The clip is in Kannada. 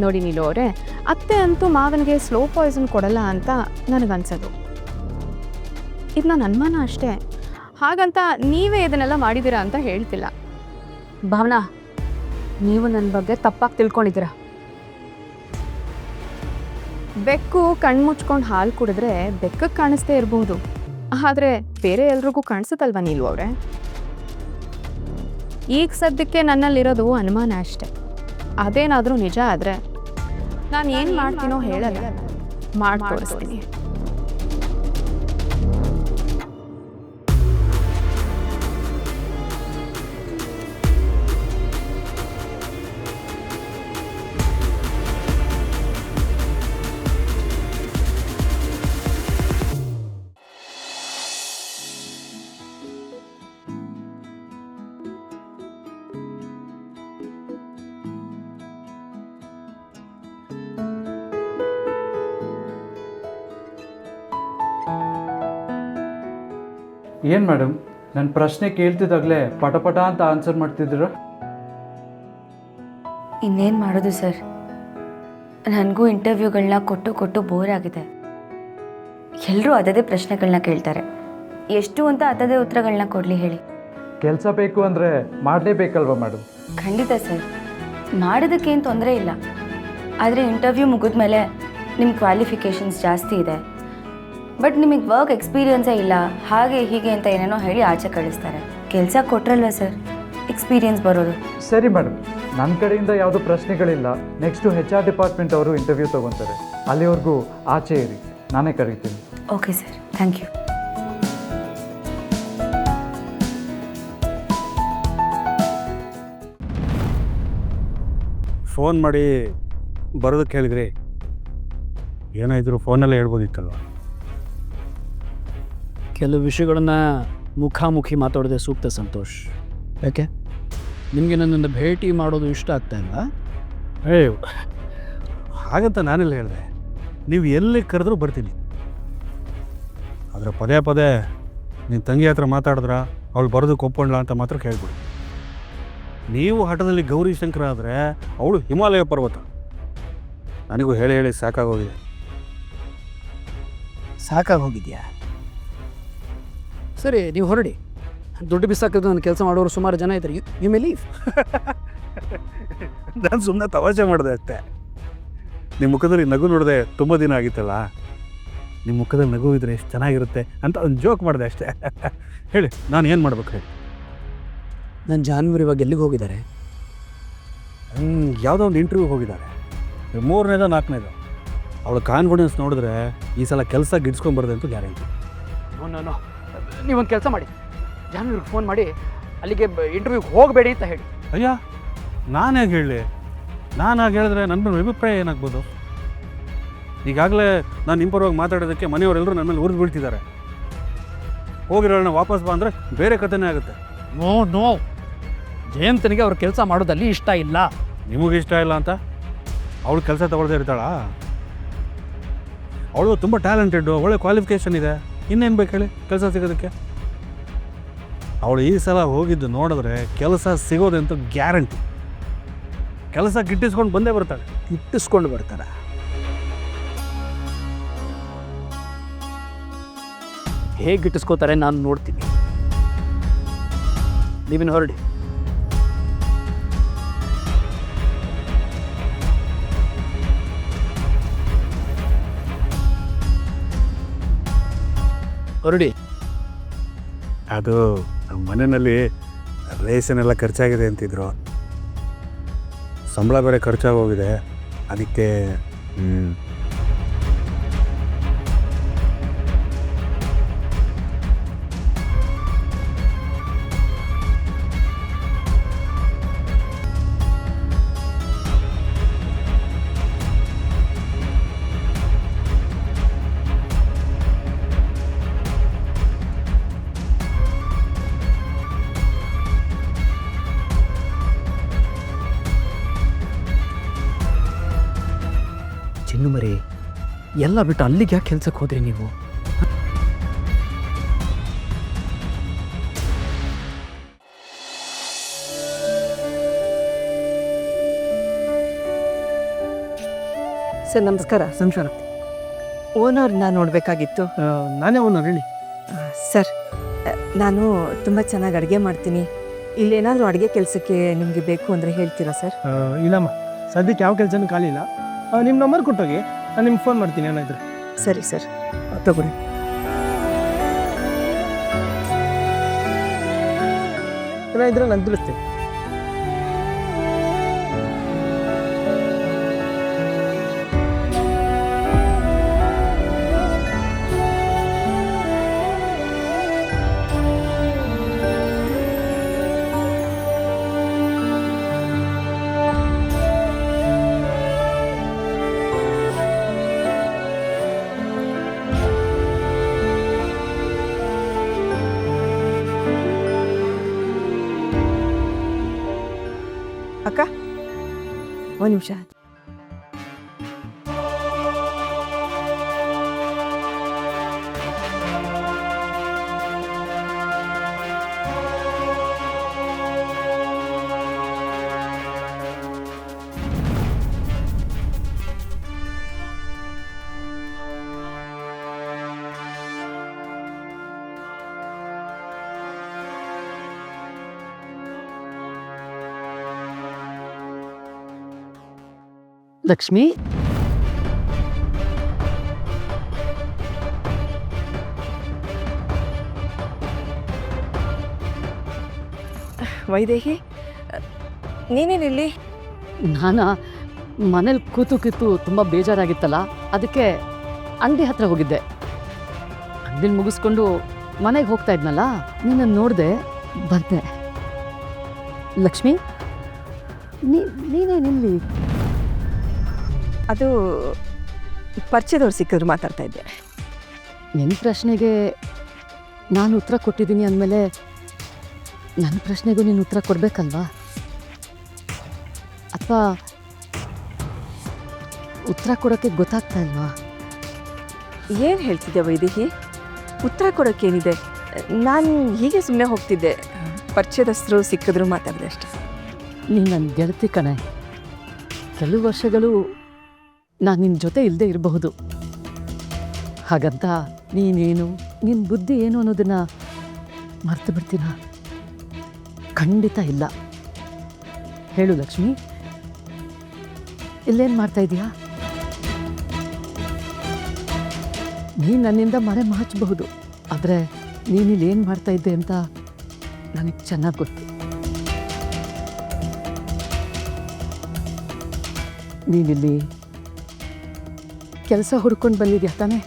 ನೋಡಿ ನೀಲು ಅವರೇ, ಅತ್ತೆ ಅಂತೂ ಮಾವನಿಗೆ ಸ್ಲೋ ಪಾಯ್ಸನ್ ಕೊಡಲ್ಲ ಅಂತ ನನಗನ್ಸೋದು. ಇದು ನನ್ನ ಅನುಮಾನ ಅಷ್ಟೇ, ಹಾಗಂತ ನೀವೇ ಇದನ್ನೆಲ್ಲ ಮಾಡಿದ್ದೀರಾ ಅಂತ ಹೇಳ್ತಿಲ್ಲ. ಭಾವನಾ, ನೀವು ನನ್ನ ಬಗ್ಗೆ ತಪ್ಪಾಗಿ ತಿಳ್ಕೊಂಡಿದ್ದೀರಾ. ಬೆಕ್ಕು ಕಣ್ಮುಚ್ಕೊಂಡು ಹಾಲು ಕುಡಿದ್ರೆ ಬೆಕ್ಕಕ್ಕೆ ಕಾಣಿಸ್ತೇ ಇರಬಹುದು, ಆದರೆ ಬೇರೆ ಎಲ್ರಿಗೂ ಕಾಣಿಸುತ್ತಲ್ವ ನೀಲು ಅವರೇ? ಈಗ ಸದ್ಯಕ್ಕೆ ನನ್ನಲ್ಲಿರೋದು ಅನುಮಾನ ಅಷ್ಟೆ. ಅದೇನಾದರೂ ನಿಜ ಆದರೆ ನಾನು ಏನು ಮಾಡ್ತೀನೋ ಹೇಳಲ್ಲ, ಮಾಡಿ ತೋರಿಸ್ತೀನಿ. ಏನು ಮೇಡಮ್, ನನ್ನ ಪ್ರಶ್ನೆ ಕೇಳ್ತಿದ್ದಾಗಲೇ ಪಟಪಟ ಅಂತ ಆನ್ಸರ್ ಮಾಡ್ತಿದ್ದೀರ? ಇನ್ನೇನು ಮಾಡೋದು ಸರ್, ನನಗೂ ಇಂಟರ್ವ್ಯೂಗಳನ್ನ ಕೊಟ್ಟು ಬೋರ್ ಆಗಿದೆ. ಎಲ್ಲರೂ ಅದೇ ಪ್ರಶ್ನೆಗಳನ್ನ ಕೇಳ್ತಾರೆ, ಎಷ್ಟು ಅಂತ ಅದೇ ಉತ್ತರಗಳನ್ನ ಕೊಡಲಿ ಹೇಳಿ? ಕೆಲಸ ಬೇಕು ಅಂದರೆ ಮಾಡಲೇಬೇಕಲ್ವ ಮೇಡಮ್? ಖಂಡಿತ ಸರ್, ಮಾಡೋದಕ್ಕೇನು ತೊಂದರೆ ಇಲ್ಲ. ಆದರೆ ಇಂಟರ್ವ್ಯೂ ಮುಗಿದ ಮೇಲೆ ನಿಮ್ಮ ಕ್ವಾಲಿಫಿಕೇಷನ್ಸ್ ಜಾಸ್ತಿ ಇದೆ, ಬಟ್ ನಿಮಗೆ ವರ್ಕ್ ಎಕ್ಸ್ಪೀರಿಯನ್ಸೇ ಇಲ್ಲ, ಹಾಗೆ ಹೀಗೆ ಅಂತ ಏನೇನೋ ಹೇಳಿ ಆಚೆ ಕಳಿಸ್ತಾರೆ. ಕೆಲಸ ಕೊಟ್ರಲ್ವ ಸರ್ ಎಕ್ಸ್ಪೀರಿಯನ್ಸ್ ಬರೋದು? ಸರಿ ಮೇಡಮ್, ನನ್ನ ಕಡೆಯಿಂದ ಯಾವುದೂ ಪ್ರಶ್ನೆಗಳಿಲ್ಲ. ನೆಕ್ಸ್ಟು HR ಡಿಪಾರ್ಟ್ಮೆಂಟ್ ಅವರು ಇಂಟರ್ವ್ಯೂ ತೊಗೊತಾರೆ, ಅಲ್ಲಿವರೆಗೂ ಆಚೆ ಇರಿ, ನಾನೇ ಕರೀತೀನಿ. Okay sir, thank you. Phone ಮಾಡಿ ಬರೋದಕ್ಕೆ ಹೇಳಿದ್ರಿ, ಏನಾಯಿದ್ರು ಫೋನಲ್ಲೇ ಹೇಳ್ಬೋದಿತ್ತಲ್ವ? ಕೆಲವು ವಿಷಯಗಳನ್ನು ಮುಖಾಮುಖಿ ಮಾತಾಡೋದೇ ಸೂಕ್ತ ಸಂತೋಷ್. ಯಾಕೆ ನಿಮಗೆ ನನ್ನನ್ನು ಭೇಟಿ ಮಾಡೋದು ಇಷ್ಟ ಆಗ್ತಾ ಇಲ್ಲ? ಹಾಗಂತ ನಾನೆಲ್ಲ ಹೇಳಿದೆ, ನೀವು ಎಲ್ಲಿ ಕರೆದ್ರೂ ಬರ್ತೀನಿ. ಆದರೆ ಪದೇ ಪದೇ ನಿಮ್ಮ ತಂಗಿ ಹತ್ರ ಮಾತಾಡಿದ್ರ ಅವಳು ಬರೋದಕ್ಕೆ ಒಪ್ಕೊಂಡ್ಲ ಅಂತ ಮಾತ್ರ ಕೇಳ್ಬಿಡಿ. ನೀವು ಹಠದಲ್ಲಿ ಗೌರಿ ಶಂಕರ ಆದರೆ ಅವಳು ಹಿಮಾಲಯ ಪರ್ವತ. ನನಗೂ ಹೇಳಿ ಹೇಳಿ ಸಾಕಾಗೋಗಿದೆ. ಸಾಕಾಗೋಗಿದೆಯಾ? ಸರಿ, ನೀವು ಹೊರಡಿ. ದುಡ್ಡು ಬಿಸಾಕಿದ್ರೆ ನನ್ನ ಕೆಲಸ ಮಾಡೋರು ಸುಮಾರು ಜನ ಇದ್ದಾರೆ. You may leave. ನಾನು ಸುಮ್ಮನೆ ತಮಾಷೆ ಮಾಡಿದೆ ಅಷ್ಟೇ. ನಿಮ್ಮ ಮುಖದಲ್ಲಿ ನಗು ನೋಡಿದೆ ತುಂಬ ದಿನ ಆಗಿತ್ತಲ್ಲ, ನಿಮ್ಮ ಮುಖದಲ್ಲಿ ನಗು ಇದ್ರೆ ಎಷ್ಟು ಚೆನ್ನಾಗಿರುತ್ತೆ ಅಂತ ಒಂದು ಜೋಕ್ ಮಾಡಿದೆ ಅಷ್ಟೇ. ಹೇಳಿ, ನಾನು ಏನು ಮಾಡ್ಬೇಕು ಹೇಳಿ? ನನ್ನ ಜಾನ್ವರಿ ಇವಾಗ ಎಲ್ಲಿಗೆ ಹೋಗಿದ್ದಾರೆ? ಯಾವುದೋ ಒಂದು ಇಂಟರ್ವ್ಯೂಗೆ ಹೋಗಿದ್ದಾರೆ, 3ನೇದೋ 4ನೇದೋ. ಅವಳ ಕಾನ್ಫಿಡೆನ್ಸ್ ನೋಡಿದ್ರೆ ಈ ಸಲ ಕೆಲಸ ಗಿಡ್ಸ್ಕೊಂಬರ್ದೆ ಅಂತೂ ಗ್ಯಾರಂಟಿ. ನೋ, ನೀವೊಂದು ಕೆಲಸ ಮಾಡಿ, ಜಾನ್ವರಿಗೆ ಫೋನ್ ಮಾಡಿ ಅಲ್ಲಿಗೆ ಇಂಟರ್ವ್ಯೂಗೆ ಹೋಗಬೇಡಿ ಅಂತ ಹೇಳಿ. ಅಯ್ಯ, ನಾನು ಹೇಗೆ ಹೇಳಿ? ನಾನು ಹಾಗೆ ಹೇಳಿದ್ರೆ ನನ್ನ ಅಭಿಪ್ರಾಯ ಏನಾಗ್ಬೋದು? ಈಗಾಗಲೇ ನಾನು ನಿಮ್ಮ ಪರವಾಗಿ ಮಾತಾಡೋದಕ್ಕೆ ಮನೆಯವರೆಲ್ಲರೂ ನನ್ನ ಮೇಲೆ ಉರಿದು ಬೀಳ್ತಿದ್ದಾರೆ. ಹೋಗಿರೋಣ ವಾಪಸ್ ಬಾ ಅಂದರೆ ಬೇರೆ ಕಥೆನೇ ಆಗುತ್ತೆ. ನೋ, ಜಯಂತನಿಗೆ ಅವ್ರ ಕೆಲಸ ಮಾಡೋದಲ್ಲಿ ಇಷ್ಟ ಇಲ್ಲ. ನಿಮಗೆ ಇಷ್ಟ ಇಲ್ಲ ಅಂತ ಅವಳು ಕೆಲಸ ತಗೊಳ್ದೇ ಇರ್ತಾಳಾ? ಅವಳು ತುಂಬ ಟ್ಯಾಲೆಂಟೆಡ್ಡು, ಒಳ್ಳೆ ಕ್ವಾಲಿಫಿಕೇಷನ್ ಇದೆ, ಇನ್ನೇನು ಬೇಕು ಹೇಳಿ ಕೆಲಸ ಸಿಗೋದಕ್ಕೆ? ಅವಳು ಈ ಸಲ ಹೋಗಿದ್ದು ನೋಡಿದ್ರೆ ಕೆಲಸ ಸಿಗೋದಂತೂ ಗ್ಯಾರಂಟಿ. ಕೆಲಸ ಗಿಟ್ಟಿಸ್ಕೊಂಡು ಬಂದೇ ಬರ್ತಾಳೆ. ಇಟ್ಟಿಸ್ಕೊಂಡು ಬರ್ತಾರ? ಹೇಗೆ ಗಿಟ್ಟಿಸ್ಕೋತಾರೆ ನಾನು ನೋಡ್ತೀನಿ. ನೀವಿನ್ನು ಹೊರಡಿ. ಹೊರಡಿ. ಅದು ನಮ್ಮ ಮನೆಯಲ್ಲಿ ರೇಷನೆಲ್ಲ ಖರ್ಚಾಗಿದೆ ಅಂತಿದ್ರು, ಸಂಬಳ ಬೇರೆ ಖರ್ಚಾಗೋಗಿದೆ, ಅದಕ್ಕೆ ಚಿನ್ನು ಮರಿ, ಎಲ್ಲ ಬಿಟ್ಟು ಅಲ್ಲಿಗೆ ಯಾಕೆ ಕೆಲ್ಸಕ್ಕೆ ಹೋದ್ರಿ ನೀವು? ಸರ್ ನಮಸ್ಕಾರ. ಸಂಸಾರ ಓನರ್ನ ನೋಡಬೇಕಾಗಿತ್ತು. ನಾನೇ ಓನರ್ ಹೇಳಿ. ಸರ್ ನಾನು ತುಂಬ ಚೆನ್ನಾಗಿ ಅಡುಗೆ ಮಾಡ್ತೀನಿ. ಇಲ್ಲೇನಾದರೂ ಅಡುಗೆ ಕೆಲಸಕ್ಕೆ ನಿಮಗೆ ಬೇಕು ಅಂದರೆ ಹೇಳ್ತೀರಾ ಸರ್? ಇಲ್ಲಮ್ಮ, ಸದ್ಯಕ್ಕೆ ಯಾವ ಕೆಲಸನೂ ಖಾಲಿ ಇಲ್ಲ. ನಿಮ್ಮ ನಂಬರ್ ಕೊಟ್ಟೋಗಿ, ನಾನು ನಿಮ್ಗೆ ಫೋನ್ ಮಾಡ್ತೀನಿ ಏನಾಯ್ತು. ಸರಿ ಸರ್, ತಗೊಳ್ಳಿ. ಏನಾಯಿದ್ರೆ ನಾನು ತಿಳಿಸ್ತೀನಿ. ಅಕ್ಕ ಒಂದು ನಿಮಿಷ. ಲಕ್ಷ್ಮಿ, ವೈದೇಹಿ, ನೀನೇನಿಲ್ಲಿ? ನಾನು ಮನೇಲಿ ಕೂತು ತುಂಬ ಬೇಜಾರಾಗಿತ್ತಲ್ಲ, ಅದಕ್ಕೆ ಅಂಗಡಿ ಹತ್ರ ಹೋಗಿದ್ದೆ. ಅಂಗಡಿ ಮುಗಿಸ್ಕೊಂಡು ಮನೆಗೆ ಹೋಗ್ತಾ ಇದ್ನಲ್ಲ, ನಿನ್ನನ್ನು ನೋಡಿದೆ, ಬಂದೆ. ಲಕ್ಷ್ಮಿ, ನೀನೇನಿಲ್ಲಿ? ಅದು ಪರಿಚಯದವ್ರು ಸಿಕ್ಕಿದ್ರು ಮಾತಾಡ್ತಾ ಇದ್ದೆ. ನಿನ್ನ ಪ್ರಶ್ನೆಗೆ ನಾನು ಉತ್ತರ ಕೊಟ್ಟಿದ್ದೀನಿ ಅಂದಮೇಲೆ ನನ್ನ ಪ್ರಶ್ನೆಗೂ ನೀನು ಉತ್ತರ ಕೊಡಬೇಕಲ್ವಾ? ಅಥವಾ ಉತ್ತರ ಕೊಡೋಕ್ಕೆ ಗೊತ್ತಾಗ್ತಾ ಇಲ್ವಾ? ಏನು ಹೇಳ್ತಿದ್ದೆ ವೈದೇಹಿ? ಉತ್ತರ ಕೊಡೋಕ್ಕೇನಿದೆ? ನಾನು ಹೀಗೆ ಸುಮ್ಮನೆ ಹೋಗ್ತಿದ್ದೆ. ಪರಿಚಯದಸ್ಥರು ಸಿಕ್ಕಿದ್ರು ಮಾತಾಡಿದೆ ಅಷ್ಟೆ. ನೀನು ನನ್ನ ಗೆಳತಿ ಕಣೆ. ಕೆಲವು ವರ್ಷಗಳು ನಾನು ನಿನ್ನ ಜೊತೆ ಇಲ್ಲದೆ ಇರಬಹುದು. ಹಾಗಂತ ನೀನೇನು, ನಿನ್ನ ಬುದ್ಧಿ ಏನು ಅನ್ನೋದನ್ನು ಮರ್ತು ಬಿಡ್ತೀನ? ಖಂಡಿತ ಇಲ್ಲ. ಹೇಳು ಲಕ್ಷ್ಮಿ, ಇಲ್ಲೇನು ಮಾಡ್ತಾ ಇದೀಯಾ? ನೀನು ನನ್ನಿಂದ ಮರೆ ಮಾಚಬಹುದು, ಆದರೆ ನೀನಿಲ್ಲೇನು ಮಾಡ್ತಾ ಇದ್ದೆ ಅಂತ ನನಗೆ ಚೆನ್ನಾಗಿ ಗೊತ್ತು. ನೀನಿಲ್ಲಿ ಕೆಲಸ ಹುಡ್ಕೊಂಡು ಬಂದಿದ್ಯಾ ತಾನೇ?